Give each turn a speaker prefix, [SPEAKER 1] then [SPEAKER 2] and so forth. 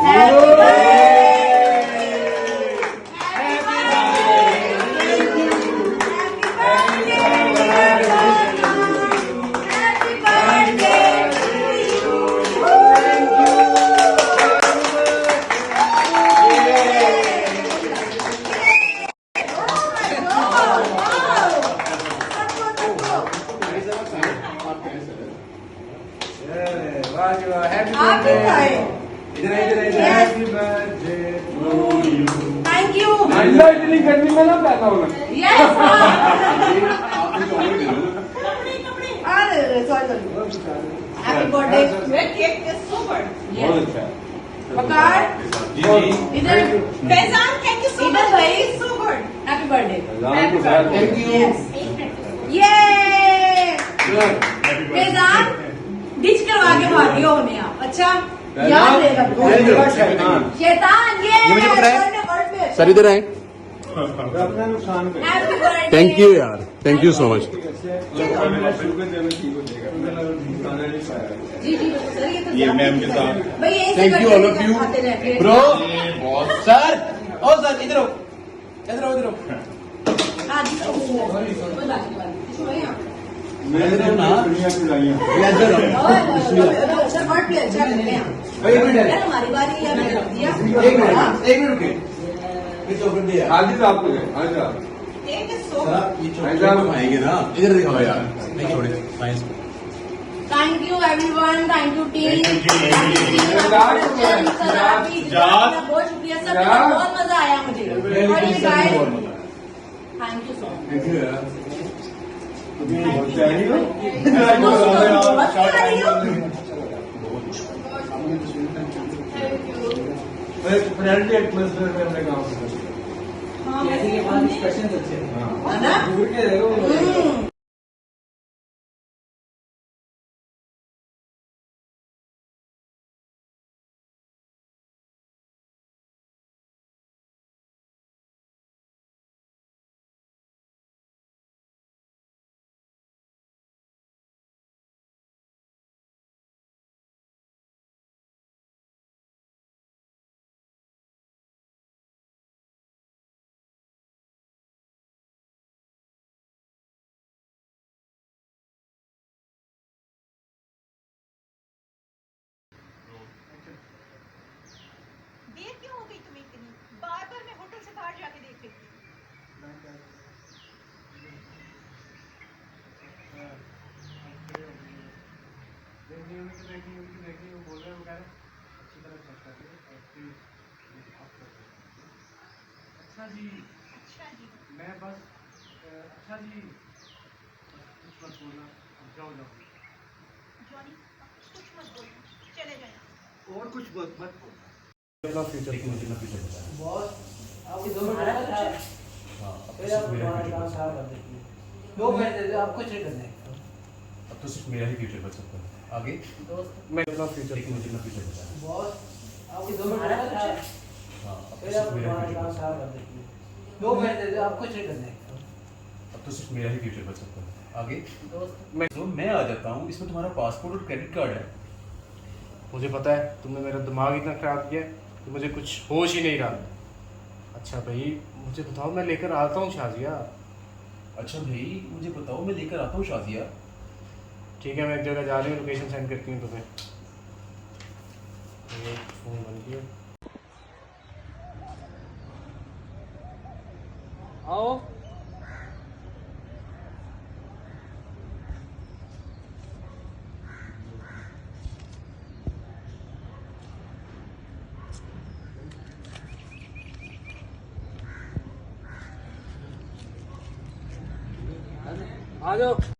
[SPEAKER 1] Thank you.
[SPEAKER 2] इतनी गर्मी में ना पैदा होना।
[SPEAKER 1] Happy birthday. Cake is super. बहुत अच्छा। पकार इधर Faizan, thank you so much भाई, so good. Happy birthday.
[SPEAKER 2] Thank you.
[SPEAKER 1] ये फैजान डिच करवा के भागी हो उन्हें आप। अच्छा याद रहेगा शैतान। ये
[SPEAKER 3] मुझे पकड़ा है। सर इधर आए।
[SPEAKER 2] अपना नुकसान कर।
[SPEAKER 1] Happy birthday.
[SPEAKER 3] थैंक यू यार, थैंक यू सो मच।
[SPEAKER 1] जी जी सर,
[SPEAKER 4] ये मैम के साथ
[SPEAKER 1] भाई यही
[SPEAKER 3] Thank you all of you. Bro sir, ओ सर इधर आओ, इधर आओ, इधर आओ।
[SPEAKER 1] हाँ जी कोई बात नहीं।
[SPEAKER 2] मैं ना दुनिया की लाइयां।
[SPEAKER 1] सर बर्थ प्ले अच्छा करते हैं।
[SPEAKER 3] भाई एक मिनट,
[SPEAKER 1] हमारी बारी है, मैंने रख दिया।
[SPEAKER 3] एक मिनट रुके। ये चॉकलेट दे यार।
[SPEAKER 2] आज ही तो आपको है। आज आप।
[SPEAKER 1] केक इज सो
[SPEAKER 3] सर ये चॉकलेट खाएंगे ना, इधर दिखाओ यार। नहीं छोड़े science.
[SPEAKER 1] Thank you everyone, thank you team. बहुत शुक्रिया सब, बहुत मजा आया मुझे। और ये guys thank you so much.
[SPEAKER 2] Thank you यार। बहुत प्यारी हो। फ्रेंडली एटमॉस्फेयर में हमने काम किया।
[SPEAKER 1] है ना?
[SPEAKER 5] देर क्यों हो गई तुम्हें इतनी? बार बार मैं होटल से बाहर जाके देख रही थी।
[SPEAKER 2] अच्छा जी,
[SPEAKER 5] अच्छा जी,
[SPEAKER 2] मैं बस अच्छा जी कुछ मत बोलना, जाओ जाओ
[SPEAKER 5] जॉनी कुछ मत बोलो, चले जाए।
[SPEAKER 2] और कुछ मत बोलो।
[SPEAKER 3] अपना फ्यूचर
[SPEAKER 6] बॉस आपके दोनों हाँ फिर आप तुम्हारा काम खराब कर देती है। 2 मिनट दे दो, आप कुछ नहीं करना है।
[SPEAKER 3] अब तो सिर्फ मेरा ही फ्यूचर बच सकता है। आगे
[SPEAKER 6] दोस्त
[SPEAKER 3] मैं अपना फ्यूचर, लेकिन मुझे अपना फ्यूचर बचा है।
[SPEAKER 6] बॉस आपके दोनों हाँ फिर आप तुम्हारा काम खराब कर देती है। 2 मिनट दे दो, आप कुछ नहीं करना है।
[SPEAKER 3] अब तो सिर्फ मेरा ही फ्यूचर बच सकता है। आगे
[SPEAKER 6] दोस्त
[SPEAKER 3] मैं आ जाता हूँ, इसमें तुम्हारा पासपोर्ट और क्रेडिट कार्ड है।
[SPEAKER 7] मुझे पता है तुमने मेरा दिमाग इतना खराब किया है कि मुझे कुछ होश ही नहीं रहा। अच्छा भाई मुझे बताओ, मैं लेकर आता हूँ शाजिया।
[SPEAKER 3] अच्छा भाई मुझे बताओ, मैं लेकर आता हूँ शाजिया।
[SPEAKER 7] ठीक है मैं एक जगह जा रही हूँ, लोकेशन सेंड करती हूँ तुम्हें। फोन बन गया। आओ आ जाओ।